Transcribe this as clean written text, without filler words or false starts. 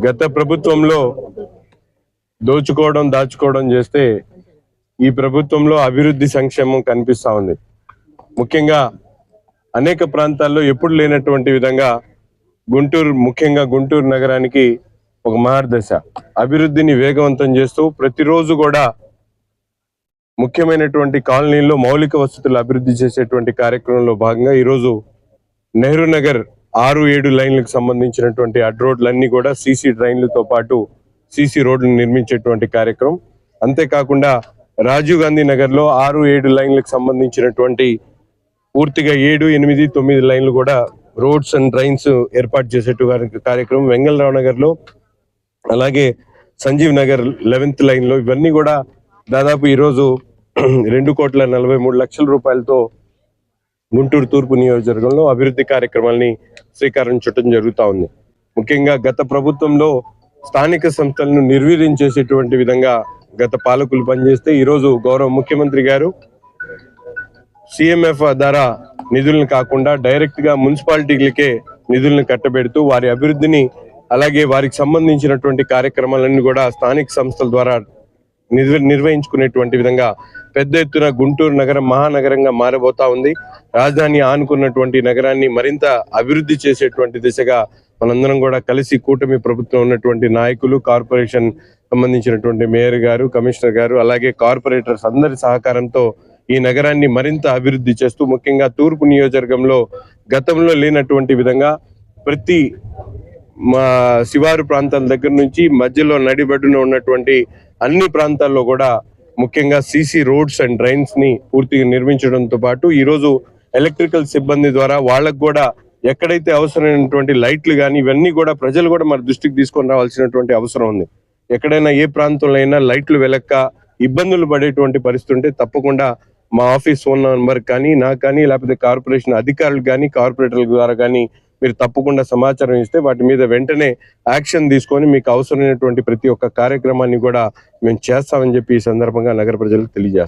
గత ప్రభుత్వంలో దోచుకోవడం దాచుకోవడం చేస్తే ఈ ప్రభుత్వంలో అభివృద్ధి సంక్షేమం కనిపిస్తా ఉంది. ముఖ్యంగా అనేక ప్రాంతాల్లో ఎప్పుడు లేనటువంటి విధంగా ముఖ్యంగా గుంటూరు నగరానికి ఒక మహర్దశ అభివృద్ధిని వేగవంతం చేస్తూ ప్రతిరోజు కూడా ముఖ్యమైనటువంటి కాలనీల్లో మౌలిక వసతులు అభివృద్ధి చేసేటువంటి కార్యక్రమంలో భాగంగా ఈరోజు నెహ్రూ నగర్ 6-7 లైన్లకు సంబంధించినటువంటి అడ్ రోడ్లన్నీ కూడా సీసీ డ్రైన్లతో పాటు సీసీ రోడ్లు నిర్మించేటువంటి కార్యక్రమం. అంతేకాకుండా రాజీవ్ గాంధీ నగర్లో 6-7 లైన్లకు సంబంధించినటువంటి పూర్తిగా 7, 8, 9 లైన్లు కూడా రోడ్స్ అండ్ డ్రైన్స్ ఏర్పాటు చేసేటువంటి కార్యక్రమం. వెంగళరావు నగర్లో అలాగే సంజీవ్ నగర్ 11th లైన్లో ఇవన్నీ కూడా దాదాపు ఈరోజు 2,43,00,000 రూపాయలతో గుంటూరు తూర్పు నియోజకవర్గంలో అభివృద్ధి కార్యక్రమాలని శ్రీకారం చుట్టడం జరుగుతూ ఉంది. ముఖ్యంగా గత ప్రభుత్వంలో స్థానిక సంస్థలను నిర్వీర్యం చేసేటువంటి విధంగా గత పాలకులు పనిచేస్తే ఈరోజు గౌరవ ముఖ్యమంత్రి గారు CMF ద్వారా నిధులను కాకుండా డైరెక్ట్ గా మున్సిపాలిటీలకే నిధులను కట్టబెడుతూ వారి అభివృద్ధిని అలాగే వారికి సంబంధించినటువంటి కార్యక్రమాలన్నీ కూడా స్థానిక సంస్థల ద్వారా నిర్వహించుకునేటువంటి విధంగా పెద్ద ఎత్తున గుంటూరు నగరం మహానగరంగా మారబోతా ఉంది. రాజధాని ఆనుకున్నటువంటి నగరాన్ని మరింత అభివృద్ధి చేసేటువంటి దిశగా మనందరం కూడా కలిసి కూటమి ప్రభుత్వం ఉన్నటువంటి నాయకులు, కార్పొరేషన్ సంబంధించినటువంటి మేయర్ గారు, కమిషనర్ గారు అలాగే కార్పొరేటర్స్ అందరి సహకారంతో ఈ నగరాన్ని మరింత అభివృద్ధి చేస్తూ ముఖ్యంగా తూర్పు నియోజకవర్గంలో గతంలో లేనటువంటి విధంగా ప్రతి శివారు ప్రాంతాల దగ్గర నుంచి మధ్యలో నడిబడ్డున ఉన్నటువంటి అన్ని ప్రాంతాల్లో కూడా ముఖ్యంగా సీసీ రోడ్స్ అండ్ డ్రైన్స్ ని పూర్తిగా నిర్మించడంతో పాటు ఈరోజు ఎలక్ట్రికల్ సిబ్బంది ద్వారా వాళ్ళకు కూడా ఎక్కడైతే అవసరమైనటువంటి లైట్లు కానీ ఇవన్నీ కూడా ప్రజలు కూడా మన దృష్టికి తీసుకొని రావాల్సినటువంటి అవసరం ఉంది. ఎక్కడైనా ఏ ప్రాంతంలో అయినా లైట్లు వెలక్క ఇబ్బందులు పడేటువంటి పరిస్థితి ఉంటే తప్పకుండా మా ఆఫీస్ ఫోన్ నంబర్ కానీ నాకు కానీ లేకపోతే కార్పొరేషన్ అధికారులు కానీ కార్పొరేటర్ల ద్వారా కానీ మీరు తప్పకుండా సమాచారం ఇస్తే వాటి మీద వెంటనే యాక్షన్ తీసుకొని మీకు అవసరమైనటువంటి ప్రతి ఒక్క కార్యక్రమాన్ని కూడా మేము చేస్తామని చెప్పి ఈ సందర్భంగా నగర ప్రజలకు తెలియజేస్తాం.